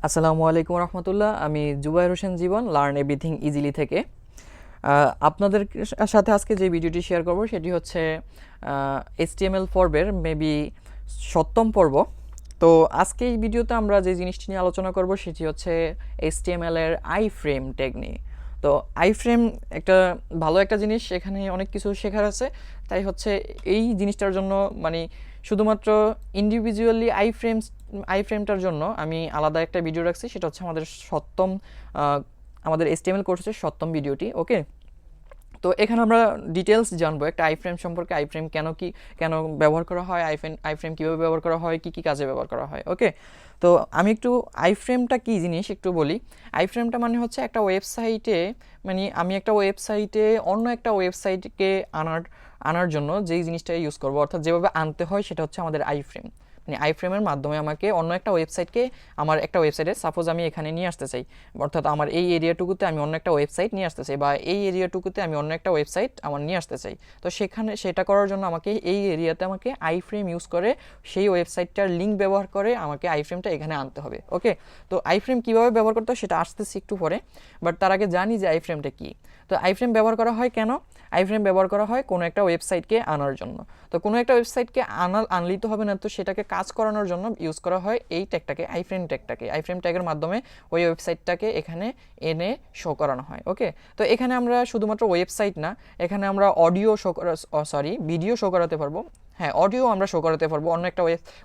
আসসালামু আলাইকুম রহমতুল্লাহ। আমি জুবাইর হোসেন জীবন, লার্ন এভরিথিং ইজিলি থেকে আপনাদের সাথে আজকে যে ভিডিওটি শেয়ার করব সেটি হচ্ছে HTML পর্বের মেবি 7ম পর্ব। তো আজকে এই ভিডিওতে আমরা যে জিনিসটি নিয়ে আলোচনা করব সেটি হচ্ছে HTML এর iframe ট্যাগ নিয়ে। তো iframe একটা ভালো একটা জিনিস, এখানে অনেক কিছু শেখার আছে। তাই হচ্ছে এই জিনিসটার জন্য মানে শুধুমাত্র ইন্ডিভিজুয়ালি আইফ্রেমটার জন্য আমি আলাদা একটা ভিডিও রাখছি। সেটা হচ্ছে আমাদের আমাদের HTML কোর্সের 7ম ভিডিওটি। ওকে, তো এখানে আমরা ডিটেলস জানবো একটা আইফ্রেম সম্পর্কে, আইফ্রেম কেন ব্যবহার করা হয়, আইফ্রেম কীভাবে ব্যবহার করা হয়, কী কী কাজে ব্যবহার করা হয়। ওকে, তো আমি একটু আইফ্রেমটা কী জিনিস একটু বলি। আইফ্রেমটা মানে হচ্ছে একটা ওয়েবসাইটে, মানে আমি একটা ওয়েবসাইটে অন্য একটা ওয়েবসাইটকে আনার জন্য যেই জিনিসটা ইউজ করবো, অর্থাৎ যেভাবে আনতে হয় সেটা হচ্ছে আমাদের আইফ্রেম। মানে আইফ্রেমের মাধ্যমে আমাকে অন্য একটা ওয়েবসাইটকে, আমার একটা ওয়েবসাইটে সাপোজ আমি এখানে নিয়ে আসতে চাই, অর্থাৎ আমার এই এরিয়াটুকুতে আমি অন্য একটা ওয়েবসাইট নিয়ে আসতে চাই, বা এই এরিয়াটুকুতে আমি অন্য একটা ওয়েবসাইট আমার নিয়ে আসতে চাই। তো সেটা করার জন্য আমাকে এই এরিয়াতে আমাকে আইফ্রেম ইউজ করে সেই ওয়েবসাইটটার লিঙ্ক ব্যবহার করে আমাকে আইফ্রেমটা এখানে আনতে হবে। ওকে, তো আইফ্রেম কীভাবে ব্যবহার করতে হয় সেটা আসতেছি একটু পরে, বাট তার আগে জানি যে আইফ্রেমটা কী। তো আইফ্রেম ব্যবহার করা হয় কেন? আইফ্রেম ব্যবহার করা হয় কোনো একটা ওয়েবসাইটকে আনার জন্য। তো কোনো একটা ওয়েবসাইটকে আনলেই তো হবে না, তো সেটাকে কাজ করানোর জন্য ইউজ করা হয় এই ট্যাগটাকে, আইফ্রেম ট্যাগের মাধ্যমে ওই ওয়েবসাইটটাকে এখানে এনে শো করানো হয়। ওকে, তো এখানে আমরা শুধুমাত্র ওয়েবসাইট না, এখানে আমরা ভিডিও শো করাতে পারবো। হ্যাঁ, অডিও আমরা শো করাতে পারবো।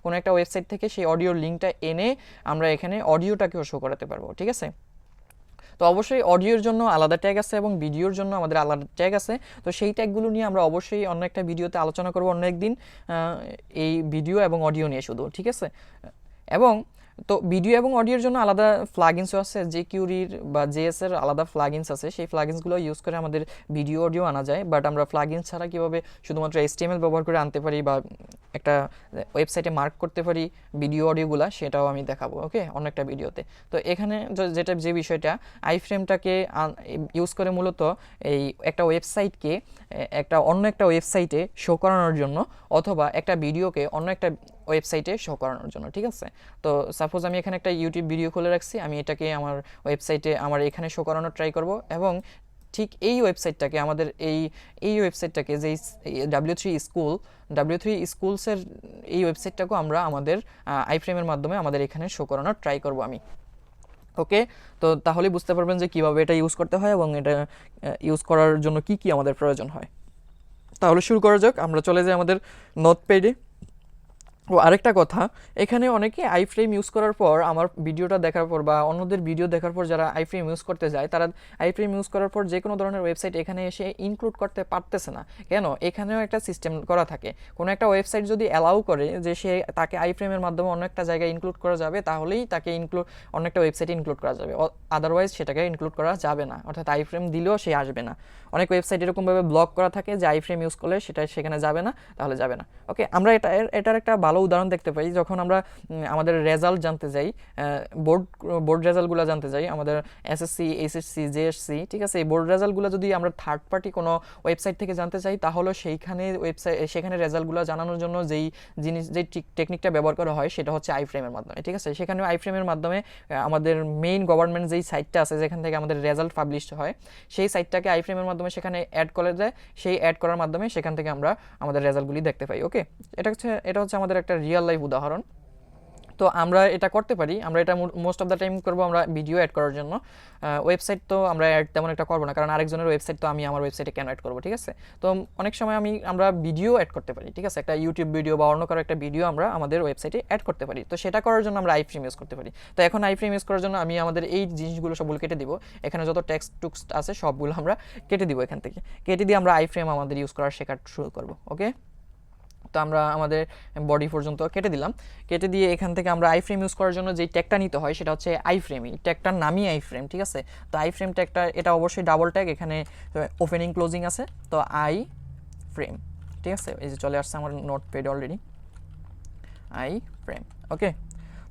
কোনো একটা ওয়েবসাইট থেকে সেই অডিওর লিঙ্কটা এনে আমরা এখানে অডিওটাকেও শো করাতে পারবো। ঠিক আছে, তো অবশ্যই অডিওর জন্য আলাদা ট্যাগ আছে এবং ভিডিওর জন্য আমাদের আলাদা ট্যাগ আছে। তো সেই ট্যাগগুলো নিয়ে আমরা অবশ্যই অন্য একটা ভিডিওতে আলোচনা করবো অন্য একদিন, এই ভিডিও এবং অডিও নিয়ে শুধু। ঠিক আছে, এবং তো ভিডিও এবং অডিওর জন্য আলাদা প্লাগইনসও আছে, jQuery বা JS এর আলাদা প্লাগইনস আছে। সেই প্লাগইনসগুলো ইউজ করে আমাদের ভিডিও অডিও আনা যায়। বাট আমরা প্লাগইনস ছাড়া কীভাবে শুধুমাত্র HTML ব্যবহার করে আনতে পারি বা একটা ওয়েবসাইটে মার্ক করতে পারি ভিডিও অডিওগুলো, সেটাও আমি দেখাবো ওকে অন্য একটা ভিডিওতে। তো এখানে যে বিষয়টা, আইফ্রেমটাকে ইউজ করে মূলত এই একটা ওয়েবসাইটকে অন্য একটা ওয়েবসাইটে শো করানোর জন্য, অথবা একটা ভিডিওকে অন্য একটা ওয়েবসাইটে শো করানোর জন্য। ঠিক আছে, তো সাপোজ আমি এখানে একটা ইউটিউব ভিডিও খুলে রাখছি, আমি এটাকে আমার ওয়েবসাইটে আমার এখানে শো করানোর ট্রাই করব, এবং ঠিক এই ওয়েবসাইটটাকে আমাদের এই ওয়েবসাইটটাকে যেই ডাব্লিউ থ্রি স্কুলসের এই ওয়েবসাইটটাকেও আমরা আমাদের আইফ্রেমের মাধ্যমে আমাদের এখানে শো করানোর ট্রাই করব আমি। ওকে, তো তাহলে বুঝতে পারবেন যে কীভাবে এটা ইউজ করতে হয় এবং এটা ইউজ করার জন্য কি কি আমাদের প্রয়োজন হয়। তাহলে শুরু করা যাক, আমরা চলে যাই আমাদের নোটপ্যাডে। ও আরেকটা কথা, এখানে অনেকে আইফ্রেম ইউজ করার পর, আমার ভিডিওটা দেখার পর বা অন্যদের ভিডিও দেখার পর যারা আইফ্রেম ইউজ করতে যায়, তারা আইফ্রেম ইউজ করার পর যে কোনো ধরনের ওয়েবসাইট এখানে এসে ইনক্লুড করতে পারতেছে না। কেন? এখানেও একটা সিস্টেম করা থাকে। কোনো একটা ওয়েবসাইট যদি অ্যালাউ করে যে তাকে আইফ্রেমের মাধ্যমে অন্য একটা জায়গায় ইনক্লুড করা যাবে, তাহলেই তাকে অন্য একটা ওয়েবসাইটে ইনক্লুড করা যাবে, আদারওয়াইজ সেটাকে ইনক্লুড করা যাবে না। অর্থাৎ আইফ্রেম দিলেও সে আসবে না। অনেক ওয়েবসাইট এরকমভাবে ব্লক করা থাকে যে আইফ্রেম ইউজ করলে সেটা সেখানে যাবে না, তাহলে যাবে না। ওকে, আমরা এটার একটা ভালো উদাহরণ দেখতে পাই যখন আমরা আমাদের রেজাল্ট জানতে যাই, বোর্ড রেজাল্টগুলো জানতে যাই, আমাদের SSC, SSC, JSC। ঠিক আছে, এই বোর্ড রেজাল্টগুলো যদি আমরা থার্ড পার্টি কোনো ওয়েবসাইট থেকে জানতে চাই, তাহলে সেখানে রেজাল্টগুলো জানানোর জন্য যেই টেকনিকটা ব্যবহার করা হয় সেটা হচ্ছে আইফ্রেমের মাধ্যমে। ঠিক আছে, সেখানে আইফ্রেমের মাধ্যমে আমাদের মেইন গভর্নমেন্ট যেই সাইটটা আছে যেখান থেকে আমাদের রেজাল্ট পাবলিশ হয়, সেই সাইটটাকে আইফ্রেমের মাধ্যমে সেখানে অ্যাড করে দেয়। সেই অ্যাড করার মাধ্যমে সেখান থেকে আমরা আমাদের রেজাল্টগুলি দেখতে পাই। ওকে, এটা হচ্ছে আমাদের একটা রিয়েল লাইফ উদাহরণ। তো আমরা এটা করতে পারি, আমরা এটা মোস্ট অফ দ্য টাইম করবো আমরা ভিডিও অ্যাড করার জন্য। ওয়েবসাইট তো আমরা অ্যাড তেমন একটা করবো না, কারণ আরেকজনের ওয়েবসাইট তো আমি আমার ওয়েবসাইটে কেন অ্যাড করবো। ঠিক আছে, তো অনেক সময় আমরা ভিডিও অ্যাড করতে পারি। ঠিক আছে, একটা ইউটিউব ভিডিও বা অন্য কারো একটা ভিডিও আমরা আমাদের ওয়েবসাইটে অ্যাড করতে পারি। তো সেটা করার জন্য আমরা আইফ্রেম ইউজ করতে পারি। তো এখন আইফ্রেম ইউজ করার জন্য আমি আমাদের এই জিনিসগুলো সবগুলো কেটে দিব। এখানে যত টেক্সট আছে সবগুলো আমরা কেটে দিব। এখান থেকে কেটে দিয়ে আমরা আইফ্রেম আমাদের ইউজ করার শেখা শুরু করবো। ওকে, তো আমরা আমাদের বডি পর্যন্ত কেটে দিলাম। কেটে দিয়ে এখান থেকে আমরা আইফ্রেম ইউজ করার জন্য যেই ট্যাগটা নিতে হয় সেটা হচ্ছে আইফ্রেম। এই ট্যাগটার নামই আইফ্রেম। ঠিক আছে, তো আইফ্রেম ট্যাগটা এটা অবশ্যই ডাবল ট্যাগ, এখানে ওপেনিং ক্লোজিং আছে। তো আইফ্রেম, ঠিক আছে, এই যে চলে আসছে আমার নোটপ্যাডে অলরেডি আইফ্রেম। ওকে,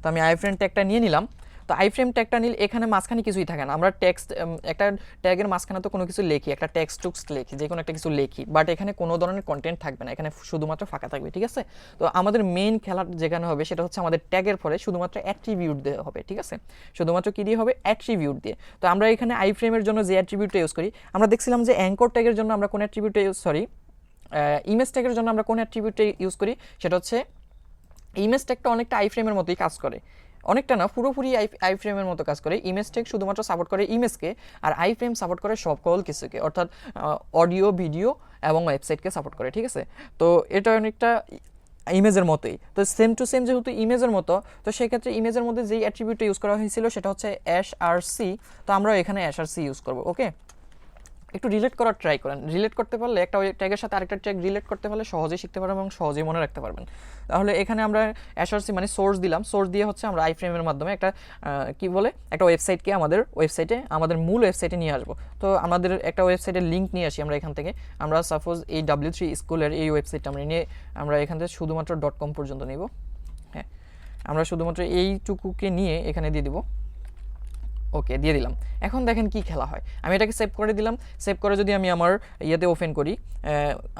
তো আমি আইফ্রেম ট্যাগটা নিয়ে নিলাম। তো আইফ্রেম ট্যাগটা নিলে এখানে মাঝখানে কিছুই থাকে না, আমরা টেক্সট একটা ট্যাগের মাঝখানে তো কোনো কিছু লিখি, একটা টেক্সট টুক্স লিখি, যে কোনো একটা কিছু লিখি, বাট এখানে কোনো ধরনের কন্টেন্ট থাকবে না, এখানে শুধুমাত্র ফাঁকা থাকবে, ঠিক আছে। তো আমাদের মেইন খেলা যেখানে হবে সেটা হচ্ছে আমাদের ট্যাগের পরে শুধুমাত্র অ্যাট্রিবিউট দিয়ে হবে, ঠিক আছে, শুধুমাত্র কি দিয়ে হবে, অ্যাট্রিবিউট দিয়ে। তো আমরা এখানে আইফ্রেমের জন্য যে অ্যাট্রিবিউটটা ইউজ করি, আমরা দেখছিলাম যে অ্যাঙ্কর ট্যাগের জন্য আমরা কোন অ্যাট্রিবিউটটা ইমেজ ট্যাগের জন্য আমরা কোন অ্যাট্রিবিউটটা ইউজ করি, সেটা হচ্ছে ইমেজ ট্যাগটা অনেকটা আইফ্রেমের মতোই কাজ করে, অনেকটা না পুরোপুরি আইফ্রেমের মতো কাজ করে। ইমেজ ট্যাগ শুধুমাত্র সাপোর্ট করে ইমেজকে, আর আইফ্রেম সাপোর্ট করে সকল কিছুকে, অর্থাৎ অডিও, ভিডিও এবং ওয়েবসাইটকে সাপোর্ট করে, ঠিক আছে। তো এটা অনেকটা ইমেজের মতোই, তো সেম টু সেম যেহেতু ইমেজের মতো, তো সেক্ষেত্রে ইমেজের মধ্যে যেই অ্যাট্রিবিউটটা ইউজ করা হয়েছিল সেটা হচ্ছে এসআরসি, তো আমরা এখানে এসআরসি ইউজ করব। ওকে, একটু রিলেট করার ট্রাই করেন, রিলেট করতে পারলে একটা ট্যাগের সাথে আরেকটা ট্যাগ রিলেট করতে পারলে সহজেই শিখতে পারবেন এবং সহজেই মনে রাখতে পারবেন। তাহলে এখানে আমরা এসআরসি মানে সোর্স দিলাম, সোর্স দিয়ে হচ্ছে আমরা আইফ্রেমের মাধ্যমে একটা কি বলে একটা ওয়েবসাইটকে আমাদের ওয়েবসাইটে, আমাদের মূল ওয়েবসাইটে নিয়ে আসবো। তো আমাদের একটা ওয়েবসাইটের লিঙ্ক নিয়ে আসি আমরা এখান থেকে, আমরা সাপোজ এই W3 স্কুলের এই ওয়েবসাইটটা আমরা নিয়ে আমরা এখান থেকে শুধুমাত্র .com পর্যন্ত নিব। হ্যাঁ, আমরা শুধুমাত্র এইটুকুকে নিয়ে এখানে দিয়ে দিব। ওকে, দিয়ে দিলাম। এখন দেখেন কি খেলা হয়, আমি এটাকে সেভ করে দিলাম। সেভ করে যদি আমি আমার ইয়েতে ওপেন করি,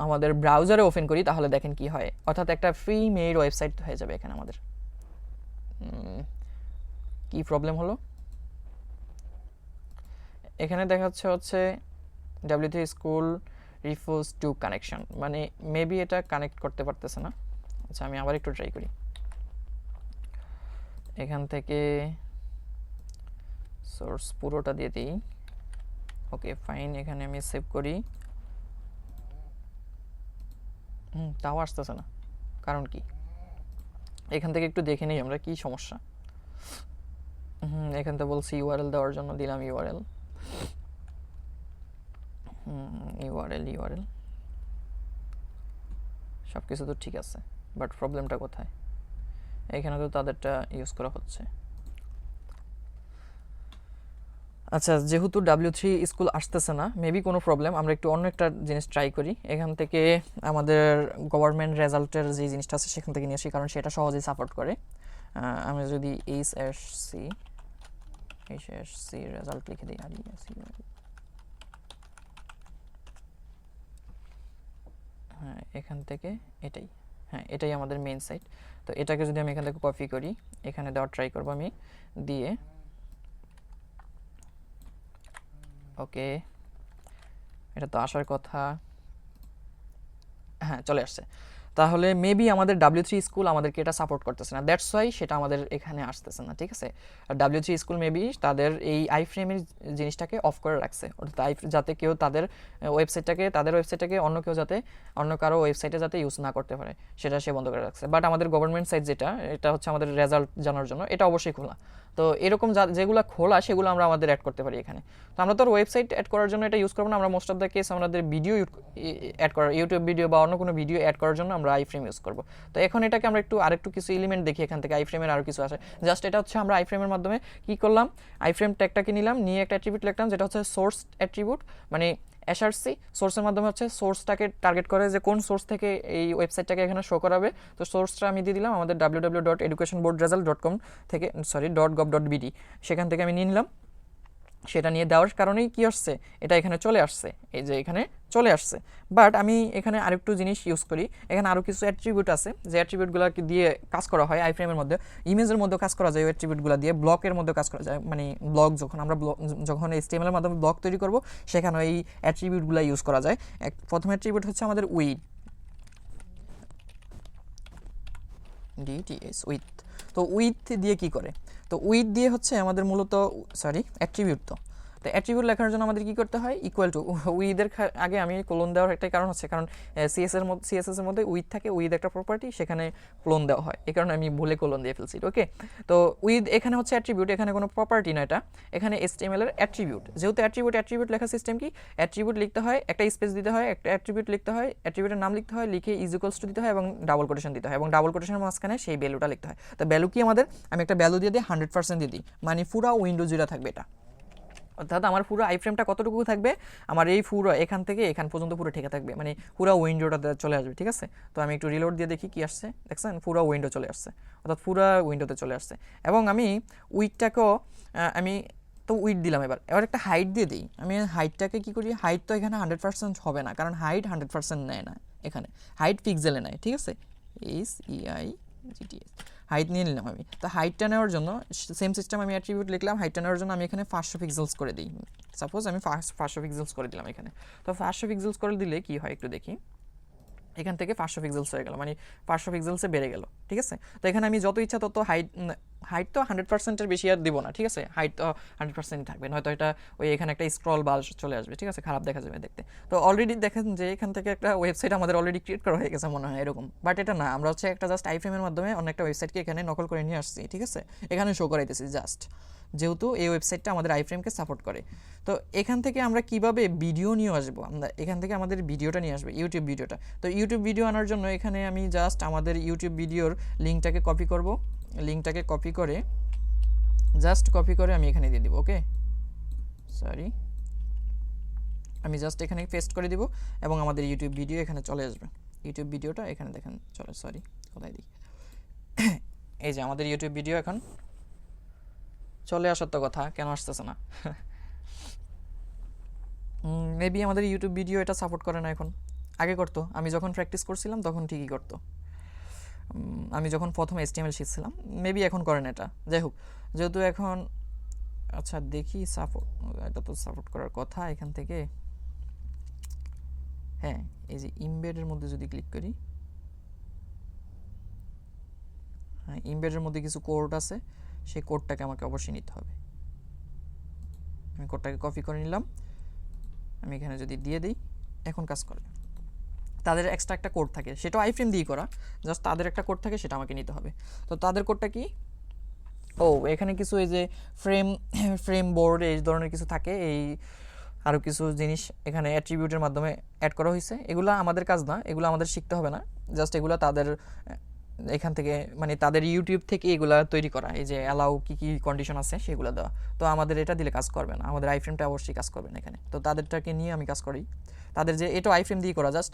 আমাদের ব্রাউজারে ওপেন করি, তাহলে দেখেন কি হয়, অর্থাৎ একটা ফ্রি মেড ওয়েবসাইট হয়ে যাবে এখানে আমাদের। কি প্রবলেম হলো, এখানে দেখাচ্ছে হচ্ছে W3 school refuse to connection, মানে মেবি এটা কানেক্ট করতে পারতেছে না। আচ্ছা, আমি আবার একটু ট্রাই করি, এখান থেকে সোর্স পুরোটা দিয়ে দিই। ওকে ফাইন, এখানে আমি সেভ করি, তাও আসতেছে না, কারণ কি, এখান থেকে একটু দেখে নিই আমরা কি সমস্যা। এখান থেকে বলছি ইউআরএল দেওয়ার জন্য, দিলাম ইউআরএল, ইউআরএল সব কিছু তো ঠিক আছে, বাট প্রবলেমটা কোথায়, এখানে তো তাদেরটা ইউজ করা হচ্ছে। আচ্ছা, যেহেতু W3 স্কুল আসতেছে না, মেবি কোনো প্রবলেম, আমরা একটু অন্য একটা জিনিস ট্রাই করি। এখান থেকে আমাদের গভর্নমেন্ট রেজাল্টের যে জিনিসটা আছে সেখান থেকে নিয়ে আসি, কারণ সেটা সহজেই সাপোর্ট করে। আমি যদি এইচএসসি রেজাল্ট লিখে দিই, হ্যাঁ এখান থেকে এটাই, হ্যাঁ এটাই আমাদের মেইন সাইট। তো এটাকে যদি আমি এখান থেকে কপি করি, এখানে দেওয়ার ট্রাই করবো আমি, দিয়ে ওকে, এটা তো আসার কথা, হ্যাঁ চলে আসছে। তাহলে মেবি আমাদের W3 স্কুল আমাদেরকে এটা সাপোর্ট করতেছে না, দ্যাটস ওয়াই সেটা আমাদের এখানে আসতেছে না, ঠিক আছে। আর W3 স্কুল মেবি তাদের এই আইফ্রেমের জিনিসটাকে অফ করে রাখছে, অর্থাৎ যাতে কেউ তাদের ওয়েবসাইটটাকে অন্য কেউ যাতে অন্য কারো ওয়েবসাইটে যাতে ইউজ না করতে পারে, সেটা সে বন্ধ করে রাখছে। বাট আমাদের গভর্নমেন্ট সাইট যেটা, এটা হচ্ছে আমাদের রেজাল্ট জানার জন্য, এটা অবশ্যই খোলা। তো এরকম যেগুলো খোলা সেগুলো আমরা আমাদের অ্যাড করতে পারি এখানে। তো আমরা তো আর ওয়েবসাইট অ্যাড করার জন্য এটা ইউজ করবো না, আমরা মোস্ট অফ দ্য কেস আমাদের ভিডিও অ্যাড করার, ইউটিউব ভিডিও বা অন্য কোনো ভিডিও অ্যাড করার জন্য আমরা আইফ্রেম ইউজ করবো। তো এখন এটাকে আমরা আরেকটু কিছু এলিমেন্ট দেখি এখান থেকে, আইফ্রেমের আরও কিছু আছে। জাস্ট এটা হচ্ছে আমরা আইফ্রেমের মাধ্যমে কি করলাম, আইফ্রেম ট্যাগটাকে নিলাম, নিয়ে একটা অ্যাট্রিবিউট লিখলাম যেটা হচ্ছে সোর্স অ্যাট্রিবিউট, মানে এসআরসি। সোর্সের মাধ্যমে হচ্ছে সোর্সটাকে টার্গেট করে যে কোন সোর্স থেকে এই ওয়েবসাইটটাকে এখানে শো করাবে। তো সোর্সটা আমি দিয়ে দিলাম আমাদের www.educationboardresult.com থেকে, .gov.bd, সেখান থেকে আমি নিয়ে নিলাম। সেটা নিয়ে দেওয়ার কারণেই কি আসছে, এটা এখানে চলে আসছে, এই যে এখানে চলে আসছে। বাট আমি এখানে আরেকটু জিনিস ইউজ করি, এখানে আরও কিছু অ্যাট্রিবিউট আছে যে অ্যাট্রিবিউটগুলোকে দিয়ে কাজ করা হয় আইফ্রেমের মধ্যে, ইমেজের মধ্যে কাজ করা যায় ওই অ্যাট্রিবিউটগুলো দিয়ে, ব্লকের মধ্যে কাজ করা যায়, মানে ব্লগ যখন HTML এর মাধ্যমে ব্লগ তৈরি করব সেখানে এই অ্যাট্রিবিউটগুলো ইউজ করা যায়। প্রথম অ্যাট্রিবিউট হচ্ছে আমাদের উইথ, উইথ। তো উইথ দিয়ে কি করে, তো উইথ দিয়ে হচ্ছে আমাদের মূলত অ্যাট্রিবিউট। তো অ্যাট্রিবিউট লেখার জন্য আমাদের কি করতে হয়, ইকুয়াল টু উইথের আগে আমি কোলন দেওয়ার একটাই কারণ হচ্ছে, কারণ সিএসএস এর মধ্যে উইথ থাকে, উইথ একটা প্রপার্টি, সেখানে কোলন দেওয়া হয়, এই কারণে আমি ভুলে কোলন দিয়ে ফেলছি। ওকে, তো উইথ এখানে হচ্ছে অ্যাট্রিবিউট, এখানে কোনো প্রপার্টি না, এটা এখানে HTML এর অ্যাট্রিবিউট। যেহেতু অ্যাট্রিবিউট লেখার সিস্টেম কি, অ্যাট্রিবিউট লিখতে হয়, একটা স্পেস দিতে হয়, একটা অ্যাট্রিবিউট লিখতে হয়, অ্যাট্রিবিউটের নাম লিখতে হয়, লিখে ইকুয়ালস টু দিতে হয় এবং ডাবল কোটেশন দিতে হয়, এবং ডাবল কোটেশনের মাঝখানে সেই ভ্যালুটা লিখতে হয়। তো ভ্যালু কি আমাদের, আমি একটা ভ্যালু দিয়ে দিই 100% দিয়ে দিই, মানে পুরো উইন্ডো জুড়ে থাকবে এটা, অর্থাৎ আমার পুরো আইফ্রেমটা কতটুকু থাকবে, আমার এই পুরো এখান থেকে এখান পর্যন্ত পুরো ঠিক থাকবে, মানে পুরো উইন্ডোটা চলে আসবে, ঠিক আছে। তো আমি একটু রিলোড দিয়ে দেখি কি আসছে, দেখছেন পুরো উইন্ডো চলে আসছে, অর্থাৎ পুরো উইন্ডোতে চলে আসছে। এবং আমি উইথটাকেও আমি তো উইথ দিলাম, এবার একটা হাইট দিয়ে দিই। আমি হাইটটাকে কী করি, হাইট তো এখানে 100% হবে না, কারণ হাইট 100% নেয় না, এখানে হাইট পিক্সেলে নেয়, ঠিক আছে, HEIGTS হাইট নিয়ে নিলাম আমি। তো হাইটটা নেওয়ার জন্য সেম সিস্টেম আমি অ্যাট্রিবিউট লিখলাম, হাইটটা নেওয়ার জন্য আমি এখানে 500 পিক্সেলস করে দিই। সাপোজ আমি 500 পিক্সেলস করে দিলাম এখানে। তো 500 পিক্সেলস করে দিলে কী হয় একটু দেখি, এখান থেকে 500 পিক্সেলস হয়ে গেল, মানে 500 পিক্সেলসে বেড়ে গেল, ঠিক আছে। তো এখানে আমি যত ইচ্ছা তত হাইট তো 100%-এর বেশি আর দিব না, ঠিক আছে, হাইট তো 100% থাকবে, নয়তো এটা ওই এখানে একটা স্ক্রল বার চলে আসবে, ঠিক আছে, খারাপ দেখা যাবে দেখতে। তো অলরেডি দেখেন যে এখান থেকে একটা ওয়েবসাইট আমাদের অলরেডি ক্রিয়েট করা হয়ে গেছে মনে হয় এরকম, বাট এটা না, আমরা হচ্ছে একটা জাস্ট আইফ্রেমের মাধ্যমে অন্য একটা ওয়েবসাইটকে এখানে নকল করে নিয়ে আসছি, ঠিক আছে, এখানে শো করাইতেছি জাস্ট, যেহেতু এই ওয়েবসাইটটা আমাদের আইফ্রেমকে সাপোর্ট করে। তো এখান থেকে আমরা কিভাবে ভিডিও নিয়ে আসবো, আমরা এখান থেকে আমাদের ভিডিওটা নিয়ে আসবে, ইউটিউব ভিডিওটা। তো ইউটিউব ভিডিও আনার জন্য এখানে আমি জাস্ট আমাদের ইউটিউব ভিডিওর লিঙ্কটাকে কপি করব, লিঙ্কটাকে কপি করে আমি এখানে দিয়ে দিব, ওকে, সরি, আমি জাস্ট এখানে পেস্ট করে দিব এবং আমাদের ইউটিউব ভিডিও এখানে চলে আসবে। ইউটিউব ভিডিওটা এখানে দেখেন চলে, সরি কোথায় দিই, এই যে আমাদের ইউটিউব ভিডিও এখন চলে আসার তো কথা, কেন আসতেছে না? মেবি আমাদের ইউটিউব ভিডিও এটা সাপোর্ট করে না এখন, আগে করতো, আমি যখন প্র্যাকটিস করছিলাম তখন ঠিকই করতো, আমি যখন প্রথম HTML শিখছিলাম, মেবি এখন করেন এটা, যাই হোক, যেহেতু এখন, আচ্ছা দেখি সাপোর্ট, এটা তো সাপোর্ট করার কথা এখান থেকে, হ্যাঁ এই যে ইমবেডের মধ্যে যদি ক্লিক করি, হ্যাঁ ইমবেডের মধ্যে কিছু কোড আছে, সেই কোডটাকে আমাকে অবশ্যই নিতে হবে। আমি কোডটাকে কপি করে নিলাম, আমি এখানে যদি দিয়ে দিই এখন কাজ করে। তাদের এক্সট্রা একটা কোড থাকে, সেটাও আইফ্রেম দিয়ে করা, জাস্ট তাদের একটা কোড থাকে, সেটা আমাকে নিতে হবে। তো তাদের কোডটা কি, এখানে কিছু এই যে ফ্রেম বোর্ড এই ধরনের কিছু থাকে, এই আরও কিছু জিনিস এখানে অ্যাট্রিবিউটের মাধ্যমে অ্যাড করা হয়েছে। এগুলো আমাদের কাজ না, এগুলো আমাদের শিখতে হবে না, জাস্ট এগুলো তাদের এখান থেকে, মানে তাদের ইউটিউব থেকে এগুলা তৈরি করা, এই যে অ্যালাউ কী কী কন্ডিশন আছে সেগুলো দেওয়া। তো আমাদের এটা দিলে কাজ করবে না, আমাদের আইফ্রেমটা অবশ্যই কাজ করবে না এখানে। তো তাদেরটাকে নিয়ে আমি কাজ করি, তাদের যে এটা আইফ্রেম দিয়ে করা, জাস্ট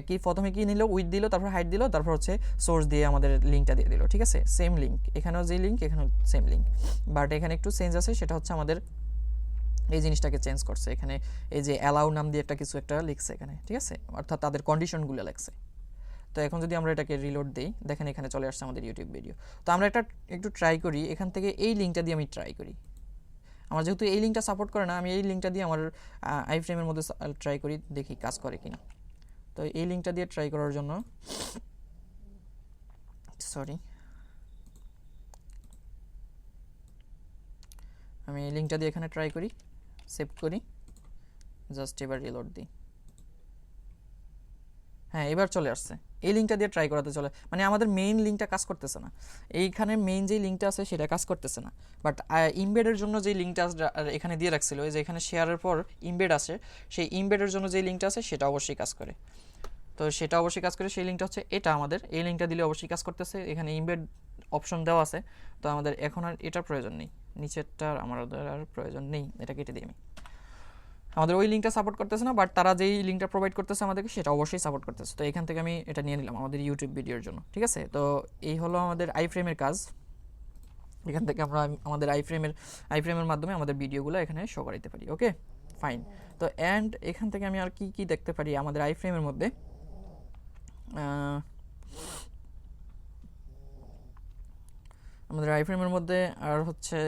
কি প্রথমে কি নিল, উইথ দিল, তারপর হাইট দিল, তারপর হচ্ছে সোর্স দিয়ে আমাদের লিঙ্কটা দিয়ে দিল, ঠিক আছে, সেম লিঙ্ক, এখানেও যে লিঙ্ক এখানেও সেম লিঙ্ক, বাট এখানে একটু চেঞ্জ আছে, সেটা হচ্ছে আমাদের এই জিনিসটাকে চেঞ্জ করছে, এখানে এই যে অ্যালাউ নাম দিয়ে একটা কিছু একটা লিখছে এখানে, ঠিক আছে, অর্থাৎ তাদের কন্ডিশনগুলো লিখছে। তো এখন যদি আমরা এটাকে রিলোড দিই, দেখেন এখানে চলে আসছে আমাদের ইউটিউব ভিডিও। তো আমরা একটু ট্রাই করি, এখান থেকে এই লিঙ্কটা দিয়ে আমি ট্রাই করি, আমার যেহেতু এই লিঙ্কটা সাপোর্ট করে না, আমি এই লিঙ্কটা দিয়ে আমার আইফ্রেমের মধ্যে ট্রাই করি, দেখি কাজ করে কিনা। তো এই লিঙ্কটা দিয়ে ট্রাই করার জন্য, সরি, আমি এই লিঙ্কটা দিয়ে এখানে ট্রাই করি, সেভ করি, জাস্ট এবার রিলোড দিই, হ্যাঁ এবার চলে আসছে। এই লিঙ্কটা দিয়ে ট্রাই করাতে চলে, মানে আমাদের মেইন লিঙ্কটা কাজ করতেছে না, এইখানে মেইন যেই লিঙ্কটা আছে সেটা কাজ করতেছে না, বাট ইমবেডের জন্য যেই লিঙ্কটা এখানে দিয়ে রাখছিল, এই যে এখানে শেয়ারের পর ইমবেড আসে, সেই ইমবেডের জন্য যেই লিঙ্কটা আছে সেটা অবশ্যই কাজ করে। তো সেটা অবশ্যই কাজ করে, সেই লিঙ্কটা হচ্ছে এটা, আমাদের এই লিঙ্কটা দিলে অবশ্যই কাজ করতেছে, এখানে ইমবেড অপশন দেওয়া আছে। তো আমাদের এখন আর এটার প্রয়োজন নেই, নিচেরটার আমাদের আর প্রয়োজন নেই, এটা কেটে দিই আমি। আমাদের ওই লিঙ্কটা সাপোর্ট করতেছে না, বাট তারা যেই লিঙ্কটা প্রোভাইড করতেছে আমাদেরকে সেটা অবশ্যই সাপোর্ট করতেছে। তো এখান থেকে আমি এটা নিয়ে নিলাম আমাদের ইউটিউব ভিডিওর জন্য, ঠিক আছে। তো এই হলো আমাদের আইফ্রেমের কাজ, এখান থেকে আমরা আমাদের আইফ্রেমের মাধ্যমে আমাদের ভিডিওগুলো এখানে শো করাইতে পারি, ওকে ফাইন। তো অ্যান্ড এখান থেকে আমি আর কি কি দেখতে পারি আমাদের আইফ্রেমের মধ্যে, আমাদের আইফ্রেমের মধ্যে আর হচ্ছে,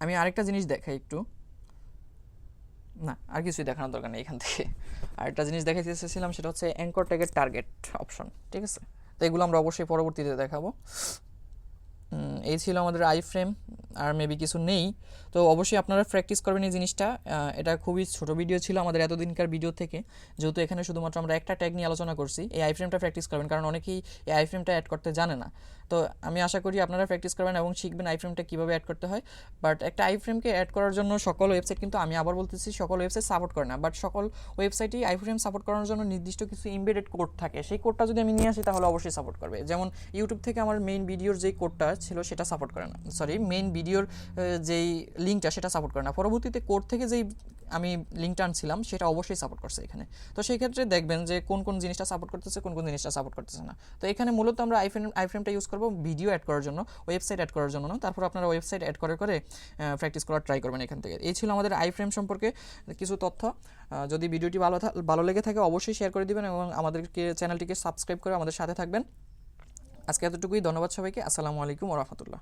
আমি আরেকটা জিনিস দেখাই একটু, না আর কিছুই দেখানোর দরকার নেই এখান থেকে। আরেকটা জিনিস দেখাইতে চেয়েছিলাম, সেটা হচ্ছে অ্যাঙ্কর ট্যাগের টার্গেট অপশন, ঠিক আছে। তো এগুলো আমরা অবশ্যই পরবর্তীতে দেখাবো। এই ছিল আমাদের আইফ্রেম, আর মেবি কিছু নেই। তো অবশ্যই আপনারা প্র্যাকটিস করবেন এই জিনিসটা। এটা খুবই ছোট ভিডিও ছিল আমাদের এতদিনকার ভিডিও থেকে, যেহেতু এখানে শুধুমাত্র আমরা একটা ট্যাগ নিয়ে আলোচনা করছি। এই আইফ্রেমটা প্র্যাকটিস করবেন, কারণ অনেকেই এই আইফ্রেমটা অ্যাড করতে জানে না। তো আমি আশা করি আপনারা প্র্যাকটিস করবেন এবং শিখবেন আইফ্রেমটা কীভাবে অ্যাড করতে হয়। বাট একটা আইফ্রেমকে অ্যাড করার জন্য সকল ওয়েবসাইট, কিন্তু আমি আবার বলতেছি সকল ওয়েবসাইট সাপোর্ট করে না, বাট সকল ওয়েবসাইটই আইফ্রেম সাপোর্ট করার জন্য নির্দিষ্ট কিছু ইমবেডেড কোড থাকে। সেই কোডটা যদি আমি নিয়ে আসি তাহলে অবশ্যই সাপোর্ট করবে। যেমন ইউটিউব থেকে আমার মেইন ভিডিওর যেই কোডটা ছিল সেটা সাপোর্ট করে না, সরি মেইন ভিডিওর যেই লিঙ্কটা সেটা সাপোর্ট করে না। পরবর্তীতে কোড থেকে যেই আমি লিঙ্কটা আনছিলাম সেটা অবশ্যই সাপোর্ট করছে এখানে। তো সেই ক্ষেত্রে দেখবেন যে কোন কোন জিনিসটা সাপোর্ট করতেছে, কোন কোন জিনিসটা সাপোর্ট করতেছে না। তো এখানে মূলত আমরা আইফ্রেমটা ইউজ করবো ভিডিও অ্যাড করার জন্য, ওয়েবসাইট অ্যাড করার জন্য না। তারপর আপনারা ওয়েবসাইট অ্যাড করে প্র্যাকটিস করার ট্রাই করবেন এখান থেকে। এই ছিল আমাদের আইফ্রেম সম্পর্কে কিছু তথ্য। যদি ভিডিওটি ভালো লেগে থাকে অবশ্যই শেয়ার করে দিবেন এবং আমাদেরকে চ্যানেলটিকে সাবস্ক্রাইব করে আমাদের সাথে থাকবেন। আজকে এতটুকুই, ধন্যবাদ সবাইকে। আসসালামু আলাইকুম ওয়া রাহমাতুল্লাহ।